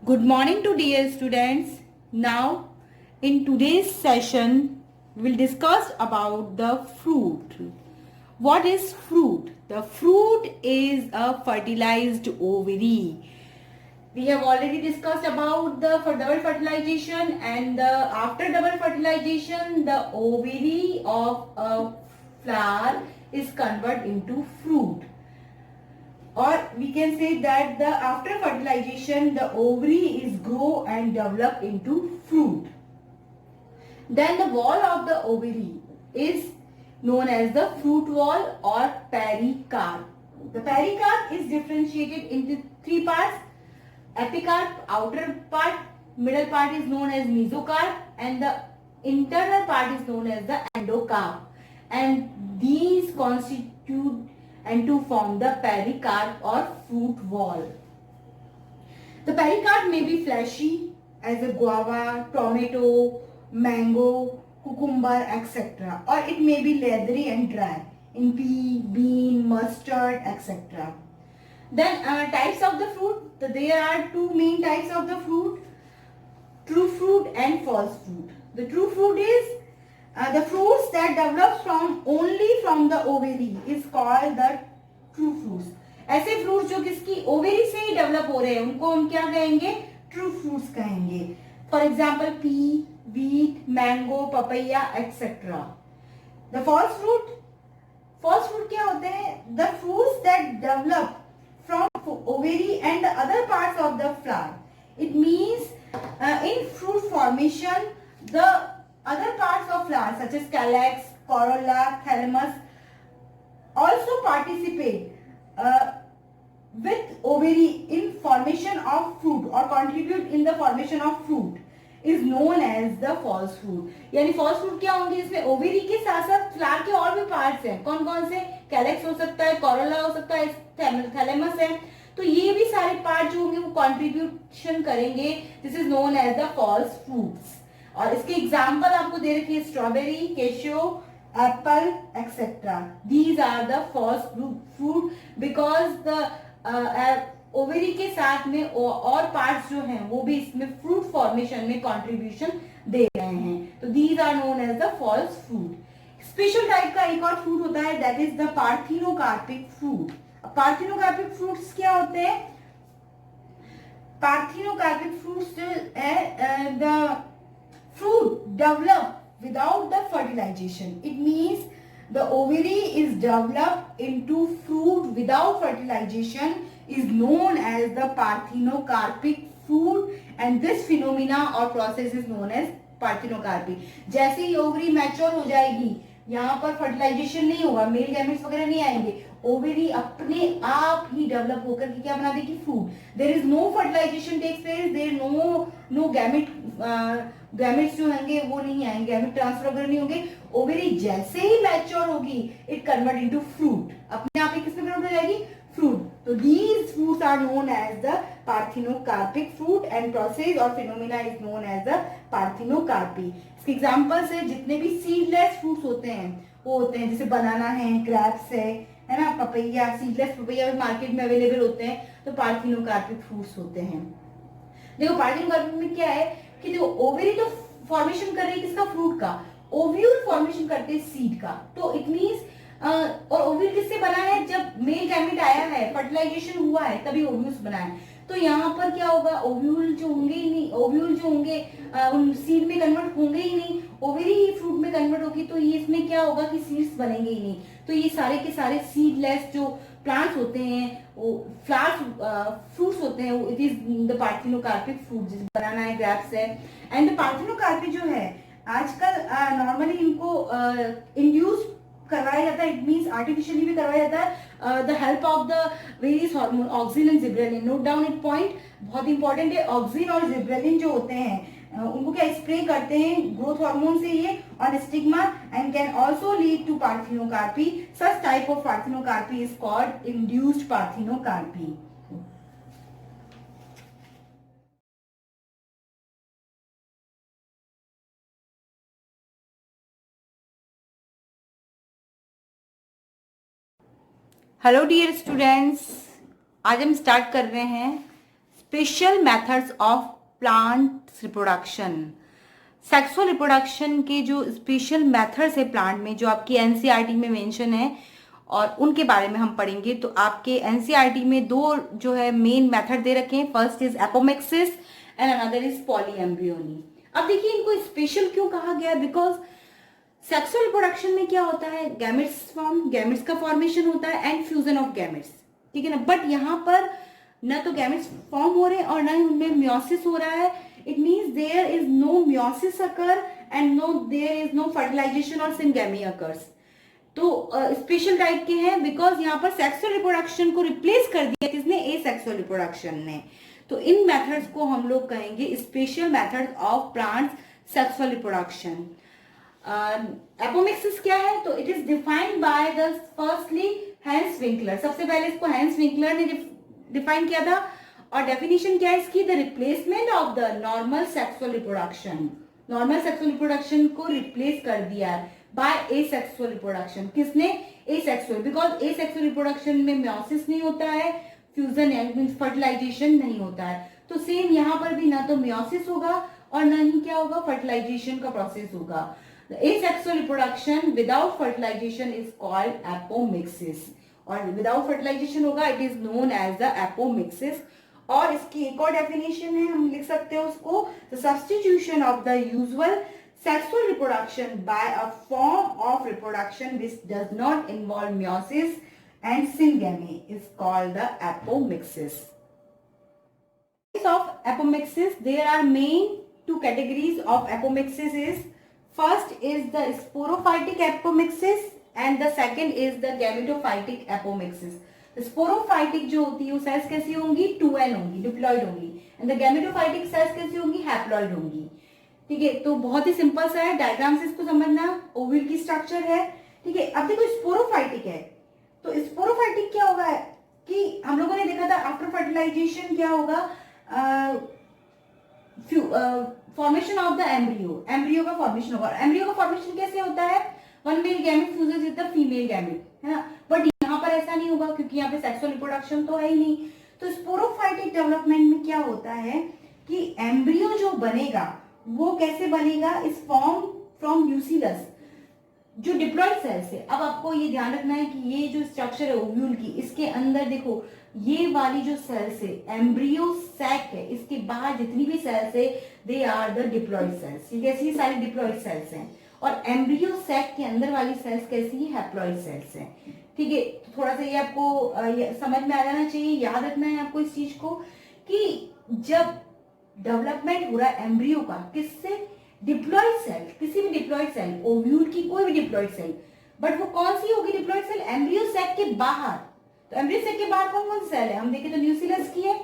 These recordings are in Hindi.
Good morning to dear students. Now in today's session we'll discuss about the fruit. What is fruit? The fruit is a fertilized ovary. We have already discussed about the double fertilization and after double fertilization the ovary of a flower is converted into fruit. Or we can say that the after fertilization the ovary is grow and develop into fruit. Then the wall of the ovary is known as the fruit wall or pericarp. The pericarp is differentiated into three parts. Epicarp, outer part, middle part is known as mesocarp and the internal part is known as the endocarp. And these constitute and to form the pericarp or fruit wall. The pericarp may be fleshy as a guava, tomato, mango, cucumber, etc. Or it may be leathery and dry in pea, bean, mustard, etc. Then types of the fruit. There are two main types of the fruit. True fruit and false fruit. The true fruit is the fruits that develops only from the ovary is called the true fruits. ऐसे फ्रूट्स जो किसकी ओवेरी से ही डेवलप हो रहे हैं उनको हम क्या कहेंगे? ट्रू फ्रूट्स कहेंगे. For example P, wheat, mango, papaya, etc. The false fruit क्या होते हैं? The fruits that develop from ovary and the other parts of the flower. It means in fruit formation, the other parts of flower such as calyx, corolla, thalamus also participate with ovary in formation of fruit or contribute in the formation of fruit is known as the false fruit. यानी false fruit क्या होंगे? इसमें ओवेरी के साथ साथ फ्लावर के और भी पार्ट्स हैं. कौन कौन से? कैलेक्स हो सकता है, कोरोला हो सकता है, थैलेमस है. तो ये भी सारे पार्ट जो होंगे वो कंट्रीब्यूशन करेंगे. This is known as the false fruits. और इसके एग्जाम्पल आपको दे रखे हैं strawberry, cashew, apple etcetera. These are the false fruit because the ovary के साथ में और पार्ट्स जो हैं वो भी इसमें फ्रूट फॉर्मेशन में कंट्रीब्यूशन दे रहे हैं. तो these are known as the false fruit. Special type का एक और फ्रूट होता है that is the parthenocarpic fruit. Parthenocarpic fruits क्या होते हैं? पार्थिनोकार्पिक फ्रूट्स जो है the fruit develop without the fertilization. It means the ovary is developed into fruit without fertilization is known as the parthenocarpic fruit and this phenomena or process is known as parthenocarpy. जैसे ही ओवरी मैच्योर हो जाएगी यहाँ पर फर्टिलाइजेशन नहीं होगा, मेल गैमेट्स वगैरह नहीं आएंगे, ओवरी अपने आप ही डेवलप होकर के क्या बना देगी? Fruit. There is no fertilization takes place, there no gametes जो होंगे वो नहीं आएंगे, गैमेट ट्रांसफर वगैरह नहीं होंगे. ओवरी जैसे ही मैच्योर होगी इट कन्वर्ट इनटू फ्रूट. अपने आप ही किसमें कन्वर्ट हो जाएगी? फ्रूट. तो these fruits are known as the parthenocarpic fruit and process or phenomena is known as the parthenocarpy. इसके एग्जांपल्स है जितने भी सीडलेस फ्रूट्स होते हैं वो होते हैं जैसे बनाना है, ग्रेप्स है ना, पपैया. सीडलेस पपैया भी मार्केट में अवेलेबल होते हैं. तो पार्थिनोकार्पिक फ्रूट्स होते हैं. देखो पार्थिनोकार्पिक में क्या है कि देखो ओवेरी तो फॉर्मेशन कर रही है किसका? फ्रूट का. ओव्यूल फॉर्मेशन करते हैं सीड का. तो इट मींस और ओव्यूल किससे बना है? जब मेल गैमेट आया है, फर्टिलाइजेशन हुआ है तभी ओव्यूल्स बना है. तो यहाँ पर क्या होगा? ओव्यूल जो होंगे ही नहीं, ओव्यूल जो होंगे उन सीड में कन्वर्ट होंगे ही नहीं, ओवेरी ही फ्रूट में कन्वर्ट होगी. तो ये इसमें क्या होगा कि सीड्स बनेंगे ही नहीं. तो ये सारे के सारे सीडलेस जो प्लांट्स होते हैं वो फ्लावर्स फ्रूट्स होते हैं. It is the parthenocarpic fruit. जैसे बनाना है, ग्रेप्स है. एंड द पार्थिनोकार्पी जो है आजकल नॉर्मली इनको इंड्यूस करवाया जाता है. इट मींस आर्टिफिशियली भी करवाया जाता है. The help of the various hormone auxin and gibberellin. Note down it point, बहुत इंपॉर्टेंट है. ऑक्सिन और जिब्रेलिन जो होते हैं उनको क्या स्प्रे करते हैं ग्रोथ हार्मोन से ये on stigma and can also lead to parthenocarpy. Such type of parthenocarpy is called induced parthenocarpy. Hello dear students, आज हम स्टार्ट कर रहे हैं special methods of plant reproduction. Sexual reproduction के जो स्पेशल मेथड्स है प्लांट में, जो आपकी एनसीईआरटी में मेंशन है, और उनके बारे में हम पढ़ेंगे। तो आपके एनसीईआरटी में दो जो है मेन मेथड दे रखे हैं, first is apomixis and another is polyembryony. अब देखिए इनको स्पेशल क्यों कहा गया, बिकॉज सेक्सुअल रिप्रोडक्शन में क्या होता है, गैमेट्स का फॉर्मेशन होता है एंड फ्यूजन ऑफ गैमेट्स, ठीक है ना। बट यहाँ पर न तो गैमेट्स फॉर्म हो रहे हैं और न ही उनमें म्योसिस हो रहा है। It means there is no meiosis occur and there is no fertilization और सिंगेमी अकर्स। तो स्पेशल टाइप के हैं बिकॉज यहाँ पर सेक्सुअल रिप्रोडक्शन को रिप्लेस कर दिया किसने, एसेक्सुअल रिप्रोडक्शन ने। तो इन मेथड्स को हम लोग कहेंगे special methods of plants sexual reproduction. Apomixis क्या है, तो it is defined by the firstly Hans Winkler. सबसे पहले इसको हैंस विंकलर ने डिफाइन किया था, और डेफिनेशन क्या है इसकी, the replacement of the normal sexual reproduction. Normal sexual reproduction को रिप्लेस कर दिया है बाय एसेक्सुअल रिप्रोडक्शन। किसने, एसेक्सुअल, बिकॉज एसेक्सुअल रिप्रोडक्शन में म्योसिस नहीं होता है, फ्यूजन मींस फर्टिलाइजेशन नहीं होता है। तो सेम यहाँ पर भी ना तो म्योसिस होगा और ना ही क्या होगा, फर्टिलाइजेशन का प्रोसेस होगा। Asexual reproduction without fertilization is called apomixis, और विदाउट फर्टिलाइजेशन होगा it is known as the apomixis. और इसकी एक और डेफिनेशन है, हम लिख सकते हैं उसको, the substitution of the usual sexual reproduction by a form of reproduction which does not involve meiosis and syngamy is called the apomixis. Of apomixis, there are main two categories of apomixis. Is first is the sporophytic apomixis and the second is the gametophytic apomixis. Sporophytic जो होती है वो सेल्स कैसी होंगी, 2n होंगी, डिप्लॉइड होंगी, एंड द गैमेटोफाइटिक सेल्स कैसी होंगी, हैप्लॉइड होंगी। ठीक है, तो बहुत ही सिंपल सा है, डायग्राम से इसको समझना। ओव्यूल की स्ट्रक्चर है, ठीक है। अब देखो स्पोरोफाइटिक है, तो स्पोरोफाइटिक क्या होगा कि हम लोगों ने देखा था आफ्टर फर्टिलाइजेशन क्या होगा, formation of the embryo, embryo का फॉर्मेशन होगा। एम्ब्रियो का फॉर्मेशन कैसे होता है, one male gamete fuses with the female gamete, है ना। बट यहाँ पर ऐसा नहीं होगा क्योंकि यहाँ पे सेक्सुअल रिप्रोडक्शन तो है ही नहीं। तो स्पोरोफाइटिक डेवलपमेंट में क्या होता है कि एम्ब्रियो जो बनेगा वो कैसे बनेगा, इस फॉर्म फ्रॉम न्यूक्लियस, जो डिप्लॉइड सेल्स है। अब आपको ये ध्यान रखना है कि ये जो स्ट्रक्चर है ओव्यूल की, इसके अंदर देखो ये वाली जो सेल्स है एम्ब्रियो सैक है, इसके बाहर जितनी भी सेल्स है they are the diploid cells. ये कैसी सारी डिप्लॉइड सेल्स हैं, और एम्ब्रियो सैक के अंदर वाली सेल्स कैसी है, हैप्लॉइड सेल्स हैं। ठीक है, तो थोड़ा सा ये आपको समझ में आ जाना चाहिए, याद रखना है आपको इस चीज को कि जब डेवलपमेंट हो रहा है एम्ब्रियो का, किससे, डिप्लॉइड सेल, किसी भी डिप्लॉइड सेल, ओव्यूल की कोई भी डिप्लॉइड सेल, बट वो कौन सी होगी डिप्लॉइड सेल, एम्ब्रियो सैक के बाहर। तो एम्ब्रियो सैक के बाहर कौन कौन सी सेल है, हम देखें तो न्यूक्लियस की है,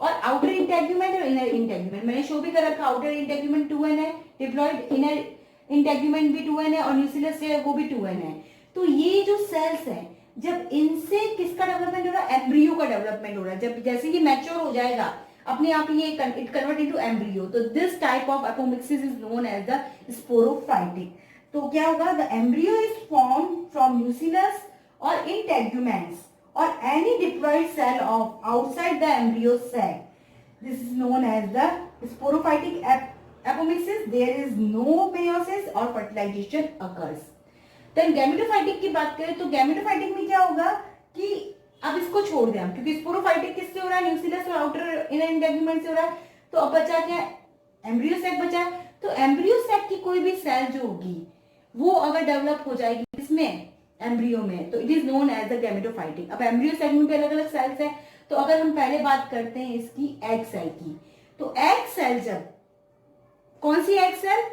और आउटर इंटेग्यूमेंट और इनर इंटेग्यूमेंट। मैंने शो भी कर रखा, आउटर इंटेग्यूमेंट 2n है, डिप्लॉइड इनर इंटेग्यूमेंट भी 2n है, और न्यूक्लियस है वो भी 2n है। तो ये जो सेल्स है, जब इनसे किसका डेवलपमेंट हो रहा है, एम्ब्रियो का डेवलपमेंट हो रहा है। जब जैसे ये मैच्योर हो जाएगा अपने आप ये इट कन्वर्ट इनटू एम्ब्रियो, तो this type of apomixis is known as the sporophytic. तो क्या होगा, the embryo is form from nucleus और इंटेग्यूमेंट्स और any diploid cell of outside the embryo sac, this is known as the sporophytic apomixis. There is no meiosis और फर्टिलाइजेशन अकर्स। देन गैमेटोफाइटिक की बात करें तो गैमेटोफाइटिक में क्या होगा कि अब इसको छोड़ दें हम, क्योंकि स्पोरोफाइटिक किससे हो रहा है, न्यूक्लियस और आउटर इनर इंटेग्यूमेंट से हो रहा है। तो अब बचा क्या, एम्ब्रियो सैक बचा है। तो एम्ब्रियो सैक की कोई भी सेल जो होगी वो अगर डेवलप हो जाएगी इसमें, एम्ब्रियो में, तो it is known as the gametophytic. अब एम्ब्रियो सैक में भी अलग अलग सेल्स है। तो अगर हम पहले बात करते हैं इसकी एग सेल की, तो एग सेल जब, कौन सी egg cell,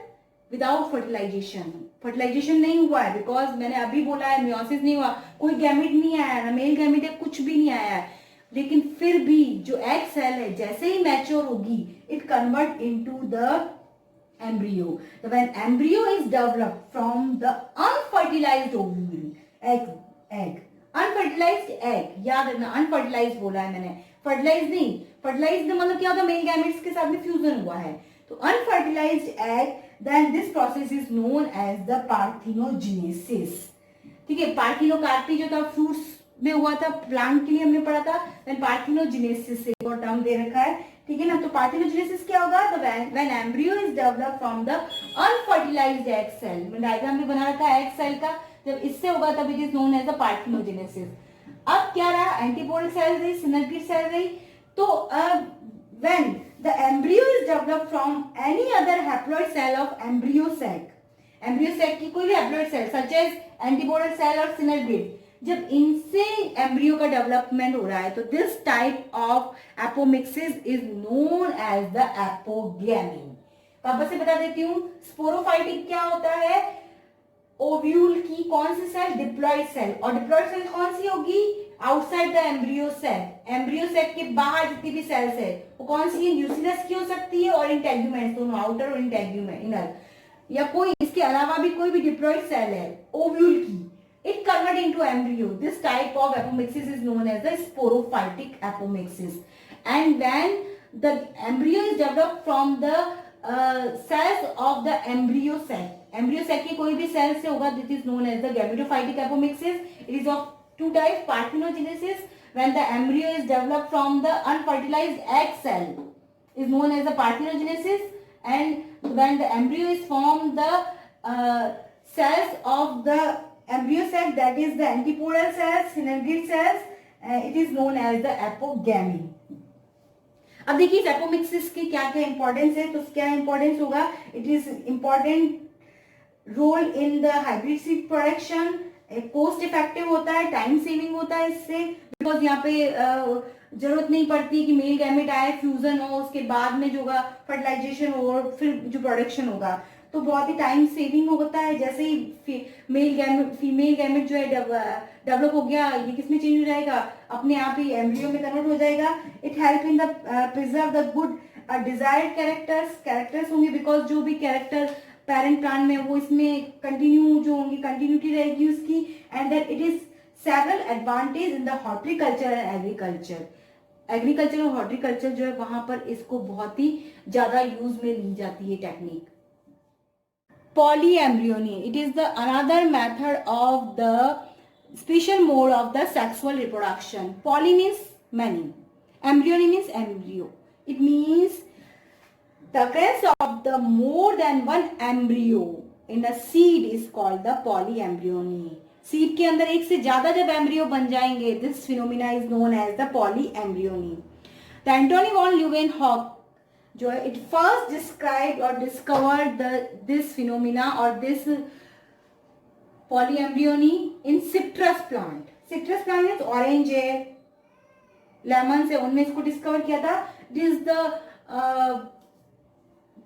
without fertilization, fertilization नहीं हुआ है, बिकॉज मैंने अभी बोला है मियोसिस नहीं हुआ, कोई गैमेट नहीं आया है, मेल गैमेट है, कुछ भी नहीं आया है। लेकिन फिर भी जो एग सेल है जैसे ही मैच्योर होगी it convert into the embryo. तो when embryo is developed from the unfertilized ovule, egg unfertilized egg, याद रखना अनफर्टिलाइज्ड बोला है मैंने, फर्टिलाइज नहीं। फर्टिलाइज्ड मतलब क्या होता है, मेल गैमेट्स के साथ में फ्यूजन हुआ है। तो unfertilised egg, then this process is known as the parthenogenesis। ठीक है, पार्थिनोकार्पी जो था फ्रूट्स में हुआ था, प्लांट के लिए हमने पढ़ा था, then parthenogenesis से एक और टर्म दे रखा है ठीक है ना। तो पार्थिनोजेनेसिस क्या होगा, तो when embryo is develop from the unfertilized egg cell, मैं डायग्राम भी बना रखा है एग सेल का, जब इससे होगा तब it is known as the parthenogenesis. अब क्या रहा, एंटीपोडल सेल रही, सिनर्गिड सेल रही। तो when the embryo is develop from any other haploid cell of embryo sac, embryo sac की कोई भी haploid cell such as antipodal cell और सिनर्गिड, जब इनसे एम्ब्रियो का डेवलपमेंट हो रहा है तो this type of apomixis is known as the apogamy. वापस से बता देती हूँ, स्पोरोफाइटिक क्या होता है, ओव्यूल की कौन सी सेल, डिप्लॉइड सेल, और डिप्लॉइड सेल कौन सी होगी, outside the embryo sac, embryo sac के बाहर जितनी भी सेल्स है वो कौन सी है, न्यूक्लियस की हो सकती है और इंटेग्यूमेंट, दोनों आउटर और इंटेग्यूमेंट इनर, या कोई इसके अलावा भी कोई भी डिप्लॉइड सेल है ओव्यूल की, it convert into embryo. This type of apomixis is known as the sporophytic apomixis. And when the embryo is developed from the cells of the embryo sac, embryo sac की कोई भी cells से होगा, this is known as the gametophytic apomixis. It is of two types, parthenogenesis when the embryo is developed from the unfertilized egg cell is known as the parthenogenesis, and when the embryo is from the cells of the embryo sac, that is the antipodal cells, synergid cells, it is known as the apogamy. अब देखिए इस एपोमिक्सिस के क्या क्या इंपॉर्टेंस है, तो क्या इंपॉर्टेंस होगा, it is important role in the hybrid seed production, cost effective होता है, टाइम सेविंग होता है इससे, बिकॉज यहाँ पे जरूरत नहीं पड़ती कि मेल गैमेट आए, फ्यूजन हो, उसके बाद में जो होगा फर्टिलाइजेशन हो और फिर जो प्रोडक्शन होगा, तो बहुत ही टाइम सेविंग होता है। जैसे ही मेल गैमेट फीमेल गैमेट जो है डेवलप हो गया, ये किसमें चेंज हो जाएगा, अपने आप ही एम्ब्रियो में कन्वर्ट हो जाएगा। It help in the preserve the good desired characters होंगे, बिकॉज जो भी कैरेक्टर पेरेंट प्लांट में वो इसमें कंटिन्यू जो होंगी, कंटिन्यूटी रहेगी उसकी, and then it is several advantage in the horticulture and agriculture. Agriculture और हॉर्टिकल्चर जो है वहां पर इसको बहुत ही ज्यादा यूज में ली जाती है technique. Polyembryony, it is the another method of the special mode of the sexual reproduction. Poly means many, embryony means embryo. It means the occurrence of the more than one embryo in a seed is called the polyembryony. Seed के अंदर एक से ज्यादा जब एम्ब्रियो बन जाएंगे, this phenomena is known as the polyembryony. The Antony von Leeuwenhoek जो है इट फर्स्ट डिस्क्राइब और डिस्कवर्ड दिस फिनोमिना और this polyembryony in citrus plant. Citrus plant means orange है, लेमन से, उनमें इसको डिस्कवर किया था। It is the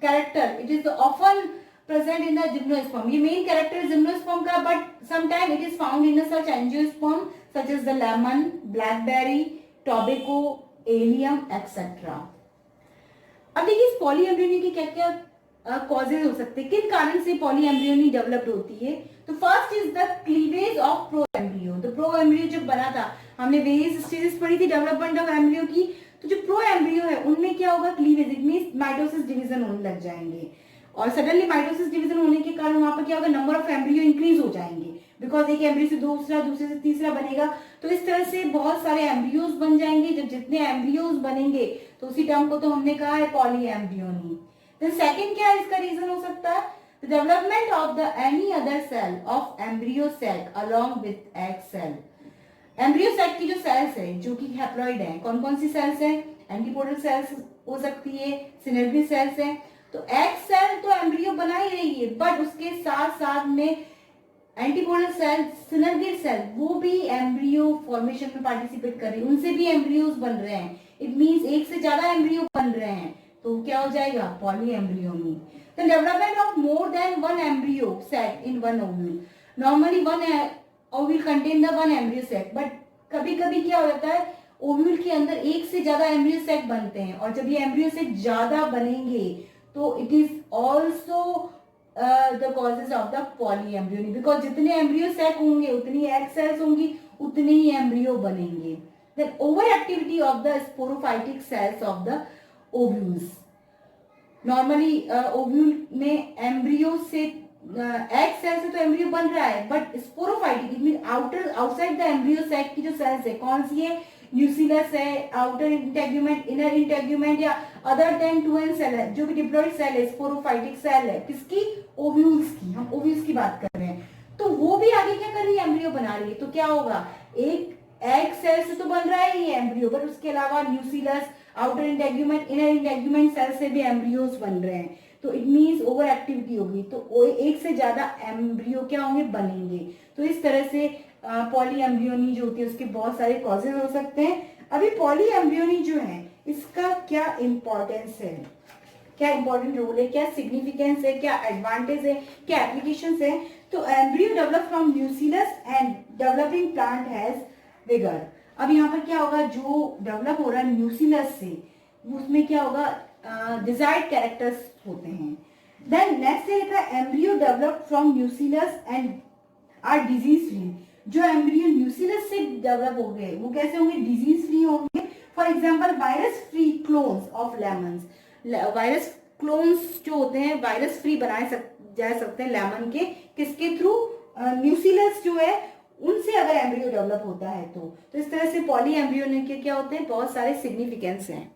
character, it is often present in the gymnosperm, ये मेन कैरेक्टर जिम्नोस्पर्म का, but sometime it is found in such angiosperm such as the lemon, blackberry, tobacco, allium etcetera. अब देखिए इस पॉलीएम्ब्रियोनी के क्या क्या कॉजेज हो सकते हैं, किन कारण से पॉलीएम्ब्रियोनी डेवलप्ड होती है। तो first is the cleavage of proembryo. तो प्रोएम्ब्रियो जब बना था, हमने वेरियस स्टेजेस पढ़ी थी डेवलपमेंट ऑफ एम्ब्रियो की, तो जो प्रोएम्ब्रियो है उनमें क्या होगा, cleavage, it means mitosis division होने लग जाएंगे, और सडनली माइटोसिस डिवीजन होने के कारण वहां पर क्या होगा, नंबर ऑफ एम्ब्रियो इंक्रीज हो जाएंगे, बिकॉज एक एम्ब्रियो से दूसरा, दूसरे से तीसरा बनेगा, तो इस तरह से बहुत सारे एम्ब्रियोज बन जाएंगे। जब जितने एम्ब्रियोज बनेंगे तो उसी टर्म को तो हमने कहा है पॉलीएम्ब्रियोनी। देन सेकंड क्या इसका रीजन हो सकता है, the development of the any other cell of embryo sac along with egg cell. Embryo sac की जो सेल्स है जो कि हैप्लॉइड है, कौन कौन सी सेल्स है, एंटीपोडल सेल्स हो सकती है, सिनर्जी सेल्स है। तो एग सेल तो एम्ब्रियो बना ही रही है, बट उसके साथ साथ में एंटीपोडल सेल, सिनर्जिड सेल, वो भी एम्ब्रियो फॉर्मेशन में पार्टिसिपेट कर रही है, उनसे भी एम्ब्रियोज बन रहे हैं। इट मींस एक से ज्यादा एम्ब्रियो बन रहे हैं, तो क्या हो जाएगा, polyembryony. The development of more than one embryo sac in one ovule. Normally one ovule contain the one embryo sac, but कभी कभी क्या होता है, ओव्यूल के अंदर एक से ज्यादा एम्ब्रियो सेक बनते हैं, और जब ये एम्ब्रियो सेक ज्यादा बनेंगे तो it is also the causes of the polyembryony, because जितने एम्ब्रियो सेक होंगे उतनी एग सेल्स होंगी, उतने ही एम्ब्रियो बनेंगे। Then overactivity of the sporophytic cells of the ovules. Normally ovule में एम्ब्रियो से एग सेल से तो एम्ब्रियो बन रहा है, but sporophytic it mean outside the embryo sac की जो सेल्स है कौन सी है, न्यूक्लियस है, आउटर इंटेग्यूमेंट, इनर इंटेग्यूमेंट या अदर देन 2n सेल है जो कि डिप्लॉइड सेल है, स्पोरोफाइटिक सेल है, किसकी, ओव्यूल्स की, हम ओव्यूल्स की बात कर रहे हैं। तो वो भी आगे क्या कर रही है, एम्ब्रियो बना रही है। तो क्या होगा, एक एग सेल से तो बन रहा है ये एम्ब्रियो, पर उसके अलावा nucleus, outer integument, inner integument cell से भी एम्ब्रियोज बन रहे हैं। तो इट मीन्स ओवर एक्टिविटी होगी, तो एक से ज्यादा एम्ब्रियो क्या होंगे, बनेंगे। तो इस तरह से पॉली एम्ब्रियोनी जो होती है उसके बहुत सारे कॉजेज हो सकते हैं। अभी पॉली एम्ब्रियोनी जो है इसका क्या इंपॉर्टेंस है, क्या इंपॉर्टेंट रोल है, क्या सिग्निफिकेंस है, क्या एडवांटेज है, क्या एप्लीकेशंस है। तो embryo develop from nucleus and developing plant has vigour. अब यहाँ पर क्या होगा, जो डेवलप हो रहा है न्यूक्लियस से, उसमें क्या होगा, डिजायर्ड कैरेक्टर्स होते हैं। देन नेक्स्ट है लिखा embryo develop from nucleus and are disease free. जो एम्ब्रियो न्यूक्लियस से डेवलप हो गए वो कैसे होंगे, डिजीज फ्री होंगे। For example virus free clones of lemons, virus clones जो होते हैं वायरस फ्री बनाए जा सकते हैं लेमन के, किसके थ्रू, न्यूक्लियस जो है उनसे अगर एम्ब्रियो डेवलप होता है तो इस तरह से पॉली एम्ब्रियो के क्या होते हैं, बहुत सारे सिग्निफिकेंस हैं।